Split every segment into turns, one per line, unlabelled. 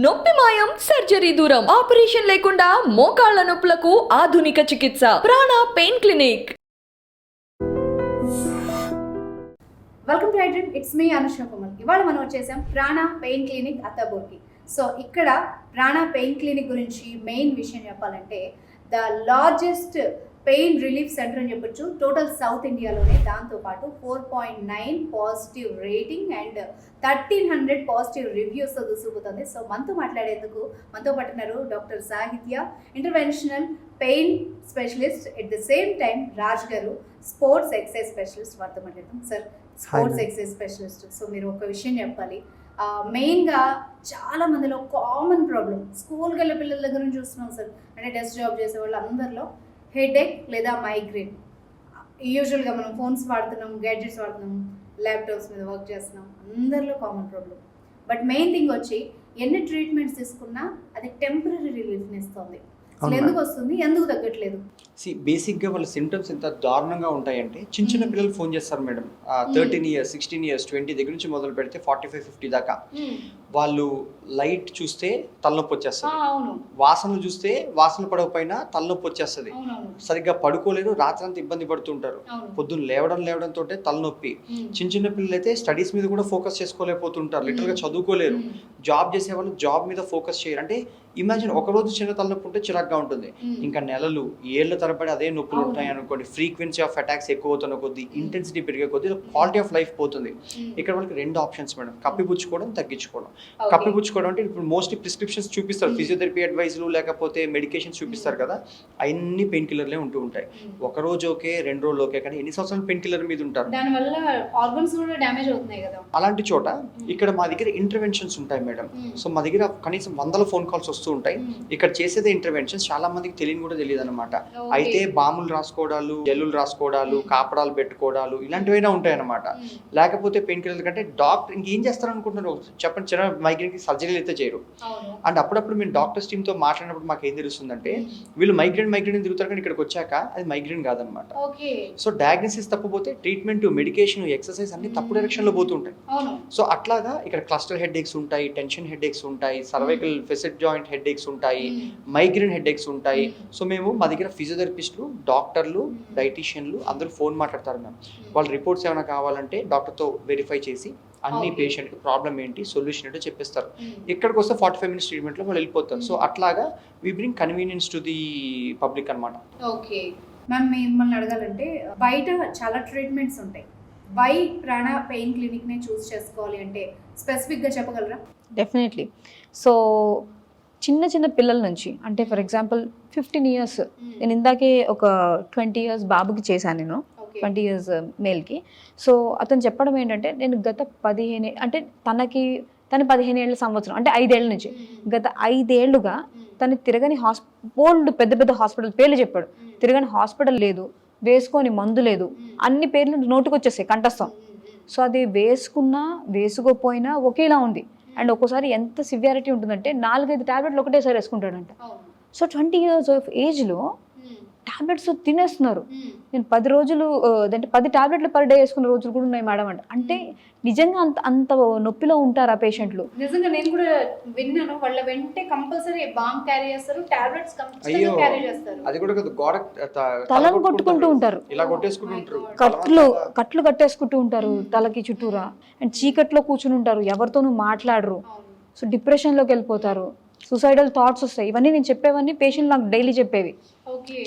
నొప్పి మాయం సర్జరీ దూరం ఆపరేషన్ లేకుండా మోకాళ్ల నొప్పులకు ఆధునిక చికిత్స ప్రాణ pain clinic.
Welcome to iDream. It's me Anusha Kumar. ఇవాళ మనం వచ్చేసాం ప్రాణ పెయిన్ క్లినిక్ అత్తాపూర్కి. సో ఇక్కడ ప్రాణ పెయిన్ క్లినిక్ గురించి మెయిన్ విషయం చెప్పాలంటే the largest pain relief centre అని చెప్పొచ్చు టోటల్ సౌత్ ఇండియాలోనే. దాంతోపాటు 4.9 పాజిటివ్ రేటింగ్ అండ్ 1300 పాజిటివ్ రివ్యూస్తో దూసుకుపోతుంది. సో మనతో మాట్లాడేందుకు మనతో పట్టినారు doctor Sahitya, interventional pain specialist, at the same time Raj garu, sports exercise specialist. వారితో మాట్లాడతాం. Sir, sports exercise specialist, so మీరు ఒక విషయం చెప్పాలి. మెయిన్గా చాలా మందిలో కామన్ ప్రాబ్లం, స్కూల్కి వెళ్ళే పిల్లల దగ్గర నుంచి చూస్తున్నాం సార్, అంటే డెస్క్ జాబ్ చేసే వాళ్ళు అందరిలో హెడేక్ లేదా మైగ్రేన్. యూజువల్గా మనం ఫోన్స్ వాడుతున్నాం, గ్యాడ్జెట్స్ వాడుతున్నాం, ల్యాప్టాప్స్ మీద వర్క్ చేస్తున్నాం, అందరిలో common problem. But main thing వచ్చి ఎన్ని ట్రీట్మెంట్స్ తీసుకున్నా అది టెంపరీ రిలీఫ్ని ఇస్తుంది. అసలు ఎందుకు వస్తుంది, ఎందుకు తగ్గట్లేదు?
బేసిక్గా వాళ్ళ సిమ్టమ్స్ ఎంత దారుణంగా ఉంటాయంటే చిన్న చిన్న పిల్లలు ఫోన్ చేస్తారు మేడం. 13 ఇయర్స్, 16 ఇయర్స్, 20 దగ్గర నుంచి మొదలు పెడితే 45-50 దాకా. వాళ్ళు లైట్ చూస్తే తలనొప్పి వచ్చేస్తుంది, వాసనలు చూస్తే వాసన పడకపోయినా తలనొప్పి వచ్చేస్తుంది, సరిగ్గా పడుకోలేరు, రాత్రంతా ఇబ్బంది పడుతుంటారు, పొద్దున్న లేవడంతో తలనొప్పి. చిన్న చిన్న పిల్లలు అయితే స్టడీస్ మీద కూడా ఫోకస్ చేసుకోలేకపోతుంటారు, లిటరల్గా చదువుకోలేరు. జాబ్ చేసే వాళ్ళు జాబ్ మీద ఫోకస్ చేయరు. అంటే ఇమాజిన్ ఒకరోజు చిన్న తలనొప్పి ఉంటే చిరాగ్గా ఉంటుంది, ఇంకా నెలలు ఏళ్ళ తరబడి అదే నొప్పులు ఉంటాయి అనుకోండి. ఫ్రీక్వెన్సీ ఆఫ్ అటాక్స్ ఎక్కువ అవుతున్న కొద్దీ, ఇంటెన్సిటీ పెరిగే కొద్దీ క్వాలిటీ ఆఫ్ లైఫ్ పోతుంది. ఇక్కడ వాళ్ళకి 2 ఆప్షన్స్ మేడం, కప్పిపుచ్చుకోవడం, తగ్గించుకోవడం. కప్పిపుచ్చుకోవడం అంటే ఇప్పుడు మోస్ట్లీ ప్రిస్క్రిప్షన్స్ చూపిస్తారు, ఫిజియోథెరపీ అడ్వైజ్లు లేకపోతే మెడికేషన్స్ చూపిస్తారు కదా, అన్ని పెయిన్ కిల్లర్లే ఉంటూ ఉంటాయి. ఒక రోజు ఓకే, 2 రోజులు ఓకే, కానీ ఎన్ని సంవత్సరాలు పెయిన్ కిల్లర్ మీద ఉంటారు,
దానివల్ల ఆర్గన్స్ కూడా డ్యామేజ్ అవుతున్నాయి కదా. అలాంటి
చోట ఇక్కడ మా దగ్గర ఇంటర్వెన్షన్స్ ఉంటాయి మేడం. సో మా దగ్గర కనీసం 100 ఫోన్ కాల్స్ వస్తూ ఉంటాయి. ఇక్కడ చేసేది ఇంటర్వెన్షన్స్ చాలా మందికి కూడా తెలియదు అనమాట. అయితే బాములు రాసుకోవడాలు, జల్లులు రాసుకోవడాలు, కాపడాలు పెట్టుకోవడాలు ఇలాంటివైనా ఉంటాయి అనమాట. లేకపోతే పెయిన్ కిల్లర్ కంటే డాక్టర్ ఇంకేం చేస్తారు అనుకుంటున్నారు చెప్పండి, చిన్న మైగ్రేన్కి సర్జరీలు అయితే చేయరు. అండ్ అప్పుడప్పుడు మేము డాక్టర్స్ టీమ్తో మాట్లాడినప్పుడు మాకు ఏం తెలుస్తుందంటే వీళ్ళు మైగ్రేన్ తిరుగుతారు, కానీ ఇక్కడికి వచ్చాక అది మైగ్రేన్ కాదనమాట. సో డయాగ్నోసిస్ తప్పుపోతే ట్రీట్మెంట్, మెడికేషన్, ఎక్సర్సైజ్ అన్ని తప్పు డైరెక్షన్లో పోతుంటాయి. సో అట్లాగా ఇక్కడ క్లస్టర్ హెడ్ఏక్స్ ఉంటాయి, టెన్షన్ హెడ్ఏక్స్ ఉంటాయి, సర్వైకల్ ఫెసెట్ జాయింట్ హెడ్ఏక్స్ ఉంటాయి, మైగ్రేన్ హెడ్ఏక్స్ ఉంటాయి. సో మేము మా దగ్గర ఫిజియోథెరపిస్టులు, డాక్టర్లు, డైటీషియన్లు అందరూ ఫోన్ మాట్లాడతారు మ్యామ్. వాళ్ళ రిపోర్ట్స్ ఏమైనా కావాలంటే డాక్టర్తో వెరిఫై చేసి అన్ని పేషెంట్కి ప్రాబ్లం ఏంటి, సొల్యూషన్ ఏంటో చెప్పిస్తారు. ఇక్కడికి వస్తే 45 మినిట్స్ ట్రీట్మెంట్లో వాళ్ళు వెళ్ళిపోతారు. సో అట్లాగా we bring convenience to the public అనమాట.
ఓకే మ్యామ్, మిమ్మల్ని అడగాలంటే బయట చాలా ట్రీట్మెంట్స్ ఉంటాయి, వై ప్రాణ పెయిన్ క్లినిక్నే చూస్ చేసుకోవాలి అంటే స్పెసిఫిక్గా చెప్పగలరా?
డెఫినెట్లీ. సో చిన్న చిన్న పిల్లల నుంచి, అంటే ఫర్ ఎగ్జాంపుల్ 15 ఇయర్స్, నేను ఇందాకే ఒక 20 ఇయర్స్ బాబుకి చేశాను, నేను 20 ఇయర్స్ మేల్కి. సో అతను చెప్పడం ఏంటంటే నేను గత 15 అంటే తన 15 ఏళ్ళ సంవత్సరం అంటే 5 ఏళ్ళ నుంచి గత 5 ఏళ్ళుగా తను తిరగని బోల్డ్ పెద్ద పెద్ద హాస్పిటల్ పేర్లు చెప్పాడు. తిరగని హాస్పిటల్ లేదు, వేసుకొని మందు లేదు, అన్ని పేర్లు నోటుకు వచ్చేసాయి కంఠస్థం. సో అది వేసుకున్నా వేసుకోపోయినా ఒకేలా ఉంది. అండ్ ఒక్కోసారి ఎంత సివియారిటీ ఉంటుందంటే 4-5 టాబ్లెట్లు ఒకటేసారి వేసుకుంటాడంట. సో 20 ఇయర్స్ ఆఫ్ ఏజ్లో టాబ్లెట్స్ తినేస్తున్నారు. నేను 10 రోజులు అంటే 10 టాబ్లెట్లు పర్ డే వేసుకున్న రోజులు కూడా ఉన్నాయి మేడం అంట. అంటే నిజంగా అంత నొప్పిలో ఉంటారు ఆ పేషెంట్లు.
నిజంగా నేను కూడా విన్నాను, వాళ్ళ వెంటే కంపల్సరీ బాంబ్ క్యారీ చేస్తారు, టాబ్లెట్స్ కంపల్సరీ క్యారీ చేస్తారు.
అది కూడా గోడ
తలను కొట్టుకుంటూ ఉంటారు,
ఇలా కొట్టేసుకుంటూ ఉంటారు,
కట్లు కట్టేసుకుంటూ ఉంటారు తలకి చుట్టూరా. అండ్ చీకట్లో కూర్చుని ఉంటారు, ఎవరితోనూ మాట్లాడరు. సో డిప్రెషన్లోకి వెళ్ళిపోతారు, సూసైడల్ థాట్స్ వస్తాయి. ఇవన్నీ నేను చెప్పేవన్నీ పేషెంట్ నాకు డైలీ చెప్పేవి.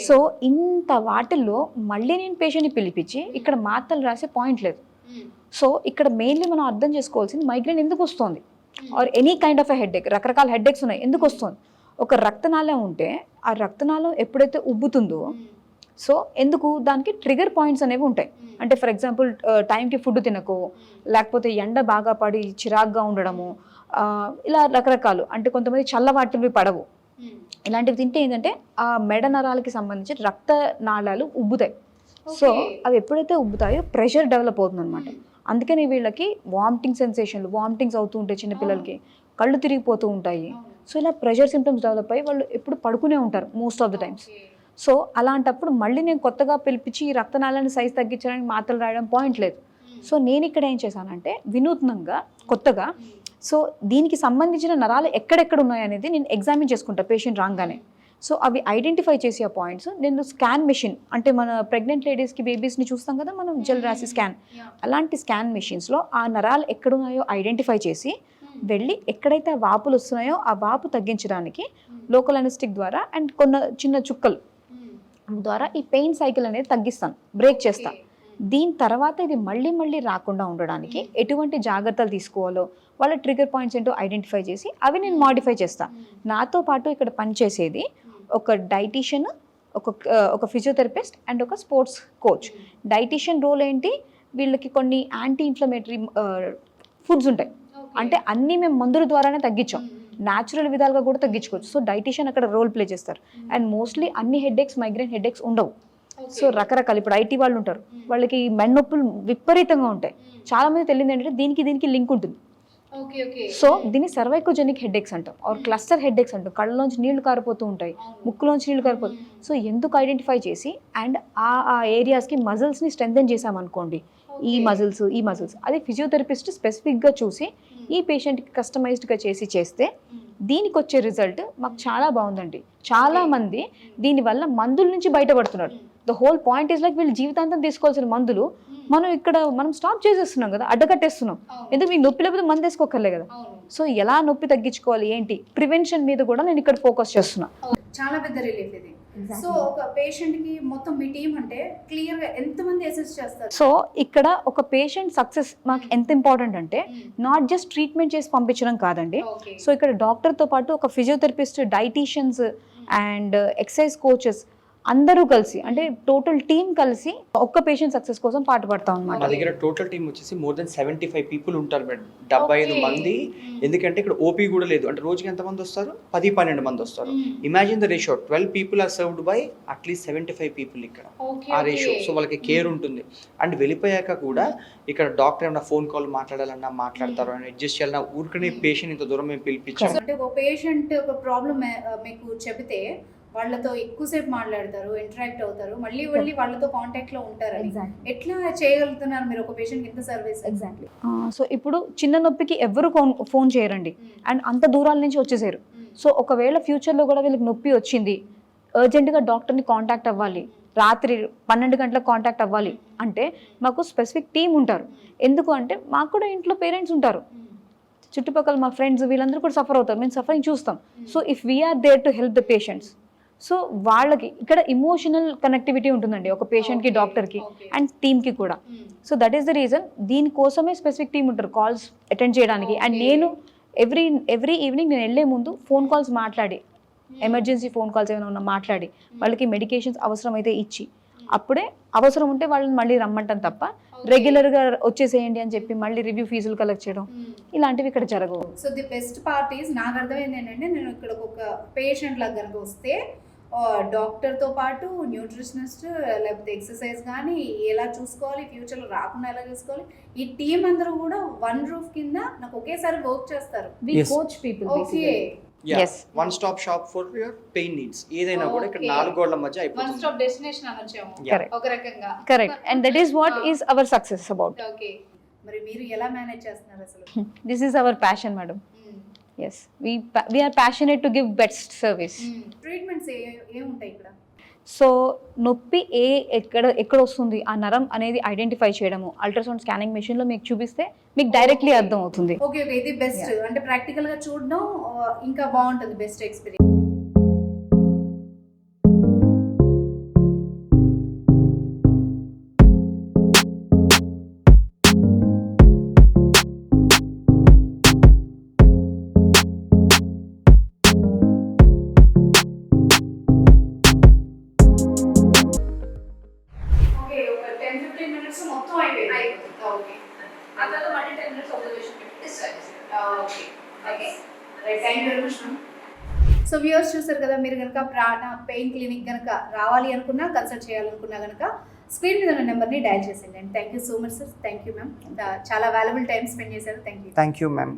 సో ఇంత వాటిల్లో మళ్ళీ నేను పేషెంట్ని పిలిపించి ఇక్కడ మాత్రలు రాసే పాయింట్ లేదు. సో ఇక్కడ మెయిన్లీ మనం అర్థం చేసుకోవాల్సింది మైగ్రేన్ ఎందుకు వస్తుంది, or any kind of a headache. రకరకాల హెడ్ఏక్స్ ఉన్నాయి, ఎందుకు వస్తుంది? ఒక రక్తనాళం ఉంటే ఆ రక్తనాళం ఎప్పుడైతే ఉబ్బుతుందో, సో ఎందుకు దానికి ట్రిగర్ పాయింట్స్ అనేవి ఉంటాయి. అంటే ఫర్ ఎగ్జాంపుల్ టైంకి ఫుడ్ తినకో, లేకపోతే ఎండ బాగా పడి చిరాగ్గా ఉండడము, ఇలా రకరకాలు. అంటే కొంతమంది చల్లవాటివి పడవు, ఇలాంటివి తింటే ఏంటంటే ఆ మెడ నరాలకి సంబంధించి రక్త నాళాలు ఉబ్బుతాయి. సో అవి ఎప్పుడైతే ఉబ్బుతాయో ప్రెషర్ డెవలప్ అవుతుంది అనమాట. అందుకని వీళ్ళకి వామిటింగ్స్ అవుతూ ఉంటాయి, చిన్నపిల్లలకి కళ్ళు తిరిగిపోతూ ఉంటాయి. సో ఇలా ప్రెషర్ సిమ్టమ్స్ డెవలప్ అయ్యి వాళ్ళు ఎప్పుడు పడుకునే ఉంటారు most of the times. So అలాంటప్పుడు మళ్ళీ నేను కొత్తగా పిలిపించి ఈ రక్తనాళాన్ని సైజ్ తగ్గించడానికి మాత్రలు రాయడం పాయింట్ లేదు. సో నేను ఇక్కడ ఏం చేశానంటే వినూత్నంగా కొత్తగా సో దీనికి సంబంధించిన నరాలు ఎక్కడెక్కడ ఉన్నాయనేది నేను ఎగ్జామిన్ చేసుకుంటా పేషెంట్ రాగానే. సో అవి ఐడెంటిఫై చేసే ఆ పాయింట్స్ నేను స్కాన్ మెషిన్, అంటే మన ప్రెగ్నెంట్ లేడీస్కి బేబీస్ని చూస్తాం కదా మనం, జెల్ రాసి స్కాన్, అలాంటి స్కాన్ మెషిన్స్లో ఆ నరాలు ఎక్కడున్నాయో ఐడెంటిఫై చేసి వెళ్ళి ఎక్కడైతే ఆ వాపులు వస్తున్నాయో ఆ వాపు తగ్గించడానికి లోకల్ అనెస్టిక్ ద్వారా అండ్ చిన్న చుక్కలు ద్వారా ఈ పెయిన్ సైకిల్ అనేది తగ్గిస్తాను, బ్రేక్ చేస్తాను. దీని తర్వాత ఇది మళ్ళీ మళ్ళీ రాకుండా ఉండడానికి ఎటువంటి జాగ్రత్తలు తీసుకోవాలో వాళ్ళ ట్రిగర్ పాయింట్స్ ఏంటో ఐడెంటిఫై చేసి అవి నేను మాడిఫై చేస్తాను. నాతో పాటు ఇక్కడ పనిచేసేది ఒక డైటీషియన్, ఒక ఫిజియోథెరపిస్ట్ అండ్ ఒక స్పోర్ట్స్ కోచ్. డైటీషియన్ రోల్ ఏంటి, వీళ్ళకి కొన్ని యాంటీ ఇన్ఫ్లమేటరీ ఫుడ్స్ ఉంటాయి, అంటే అన్నీ మేము మందుల ద్వారానే తగ్గించాం, న్యాచురల్ విధాలుగా కూడా తగ్గించుకోవచ్చు. సో డైటీషియన్ అక్కడ రోల్ ప్లే చేస్తారు. అండ్ మోస్ట్లీ అన్ని హెడేక్స్, మైగ్రేన్ హెడేక్స్ ఉండవు. సో రకరకాల, ఇప్పుడు ఐటీ వాళ్ళు ఉంటారు, వాళ్ళకి మెన్నొప్పులు విపరీతంగా ఉంటాయి. చాలా మంది తెలియదు ఏంటంటే దీనికి లింక్ ఉంటుంది. సో దీన్ని సర్వైకోజెనిక్ హెడేక్స్ అంటాం, ఆర్ క్లస్టర్ హెడేక్స్ అంటాం. కళ్ళలోంచి నీళ్లు కారిపోతూ ఉంటాయి, ముక్కులోంచి నీళ్లు కారిపోతూ. సో ఎందుకు ఐడెంటిఫై చేసి అండ్ ఆ ఏరియాస్కి మజిల్స్ని స్ట్రెంథెన్ చేసామనుకోండి, ఈ మజిల్స్ అది ఫిజియోథెరపిస్ట్ స్పెసిఫిక్గా చూసి ఈ పేషెంట్కి కస్టమైజ్డ్గా చేస్తే దీనికి వచ్చే రిజల్ట్ మాకు చాలా బాగుందండి. చాలా మంది దీనివల్ల మందుల నుంచి బయటపడుతున్నారు. The whole point is like వీళ్ళు జీవితాంతం తీసుకోవాల్సిన మందులు మనం స్టాప్ చేసేస్తున్నాం కదా, అడ్డకట్టేస్తున్నాం. ఎందుకు మీకు నొప్పి లేకపోతే మందు వేసుకోకర్లే కదా. సో ఎలా నొప్పి తగ్గించుకోవాలి ఏంటి, ప్రివెన్షన్ మీద కూడా నేను ఇక్కడ ఫోకస్ చేస్తున్నా.
చాలా పెద్ద రిలీఫ్ ఇది. సో ఒక పేషెంట్ కి మొత్తం మీ టీం అంటే క్లియర్ గా ఎంతమంది అసెస్ చేస్తారు?
సో ఇక్కడ ఒక పేషెంట్ సక్సెస్ మాకు ఎంత ఇంపార్టెంట్ అంటే నాట్ జస్ట్ ట్రీట్మెంట్ చేసి పంపించడం కాదండి. సో ఇక్కడ డాక్టర్తో పాటు ఒక physiotherapist, dietitians and exercise coaches అందరూ కలిసి, అంటే టోటల్ టీమ్ కలిసి ఒక్క పేషెంట్ సక్సెస్ కోసం పాటుపడతాం అన్నమాట.
మా దగ్గర టోటల్ టీమ్ వచ్చేసి మోర్ దెన్ 75 పీపుల్ ఉంటారు మేడం, 75 మంది. ఎందుకంటే ఇక్కడ ఓపీ కూడా లేదు, అంటే రోజుకి ఎంతమంది వస్తారు, 10-12 మంది వస్తారు. Imagine the ratio, 12 people are served by at least 75 people ఇక్కడ ఆ రేషియో. సో వాళ్ళకి కేర్ ఉంటుంది. అండ్ వెళ్ళిపోయాక కూడా ఇక్కడ డాక్టర్ ఏమన్నా ఫోన్ కాల్ మాట్లాడాలన్నా మాట్లాడతారు, అని అడ్జస్ట్ చేయాలన్నా ఊరికనే పేషెంట్ ఇంత దూరం మేము పిలిపించాం.
అంటే ఒక పేషెంట్ ఒక ప్రాబ్లమ్ మీకు చెబితే వాళ్ళతో ఎక్కువసేపు మాట్లాడతారు, ఇంటరాక్ట్ అవుతారు, మళ్ళీ వాళ్ళతో కాంటాక్ట్ లో ఉంటారు. ఎట్లా చేయగలుగుతున్నారు మీరు ఒక పేషెంట్ ఇంత సర్వీస్?
ఎగ్జాక్ట్లీ. సో ఇప్పుడు చిన్న నొప్పికి ఎవరు ఫోన్ చేయరండి అండ్ అంత దూరాల నుంచి వచ్చేసారు. సో ఒకవేళ ఫ్యూచర్లో కూడా వీళ్ళకి నొప్పి వచ్చింది, అర్జెంటుగా డాక్టర్ని కాంటాక్ట్ అవ్వాలి, రాత్రి 12 గంటలకు కాంటాక్ట్ అవ్వాలి అంటే మాకు స్పెసిఫిక్ టీం ఉంటారు. ఎందుకు అంటే మాకు కూడా ఇంట్లో పేరెంట్స్ ఉంటారు, చుట్టుపక్కల మా ఫ్రెండ్స్ వీళ్ళందరూ కూడా సఫర్ అవుతారు, మేము సఫరింగ్ చూస్తాం. So if we are there to help the patients, so వాళ్ళకి ఇక్కడ ఇమోషనల్ కనెక్టివిటీ ఉంటుందండి ఒక పేషెంట్కి, డాక్టర్కి అండ్ టీమ్కి కూడా. So that is the reason, దీనికోసమే స్పెసిఫిక్ టీమ్ ఉంటారు కాల్స్ అటెండ్ చేయడానికి. అండ్ నేను ఎవ్రీ ఈవినింగ్ నేను వెళ్ళే ముందు ఫోన్ కాల్స్ మాట్లాడి, ఎమర్జెన్సీ ఫోన్ కాల్స్ ఏమైనా ఉన్నా మాట్లాడి, వాళ్ళకి మెడికేషన్స్ అవసరమైతే ఇచ్చి, అప్పుడే అవసరం ఉంటే వాళ్ళని మళ్ళీ రమ్మంటాం తప్ప రెగ్యులర్గా వచ్చేసేయండి అని చెప్పి మళ్ళీ రివ్యూ ఫీజులు కలెక్ట్ చేయడం ఇలాంటివి ఇక్కడ జరగవు.
So the best part is, నాకు అర్థమైంది ఏంటంటే, నేను ఇక్కడ ఒక పేషెంట్ లాగా కనుక వస్తే డాక్టర్తో పాటు న్యూట్రిషనిస్ట్, లేకపోతే ఎక్సర్సైజ్ కానీ ఎలా చూసుకోవాలి, ఫ్యూచర్లో రాకుండా ఎలా చూసుకోవాలి, ఈ టీం అందరూ కూడా వన్ రూఫ్ కింద నాకు ఒకేసారి వర్క్ చేస్తారు.
Coach people.
Okay,
one stop shop for your pain needs. ఏదైనా కూడా ఇక్కడ 4 గోడల మధ్య అయిపోతుంది.
వన్ స్టాప్ డెస్టినేషన్ అనొచ్చాము ఒక రకంగా.
Correct. And that is what is our success about.
Okay, మరి మీరు ఎలా మేనేజ్ చేస్తున్నారు అసలు?
This is our passion madam. Yes, we are passionate to give best service.
Treatments ఏముంటాయి ఇక్కడ?
సో నొప్పి ఎక్కడ వస్తుంది ఆ నరం అనేది ఐడెంటిఫై చేయడము, అల్ట్రాసౌండ్ స్కానింగ్ మెషిన్లో మీకు చూపిస్తే మీకు డైరెక్ట్లీ అర్థం అవుతుంది.
ఓకే, ఇది బెస్ట్. అంటే ప్రాక్టికల్ గా చూడడం ఇంకా బాగుంటుంది, బెస్ట్ ఎక్స్పీరియన్స్. మొత్తం అయిపోయింది. ఓకే, ఆ తర్వాత మళ్ళీ 10 minutes observation పెట్టి discharge. Okay okay, right. Thank you very much ma'am. So viewers చూసారు కదా, మీరు కనుక ప్రాణ పెయిన్ క్లినిక్ కనుక రావాలి అనుకున్నా, కన్సల్ట్ చేయాలనుకున్నా కనుక స్క్రీన్ మీద ఉన్న నెంబర్ని డయల్ చేసేయండి. And thank you so much sir. Thank you ma'am, చాలా వాల్యుబుల్ టైం స్పెండ్ చేశారు. Thank you.
Thank you ma'am.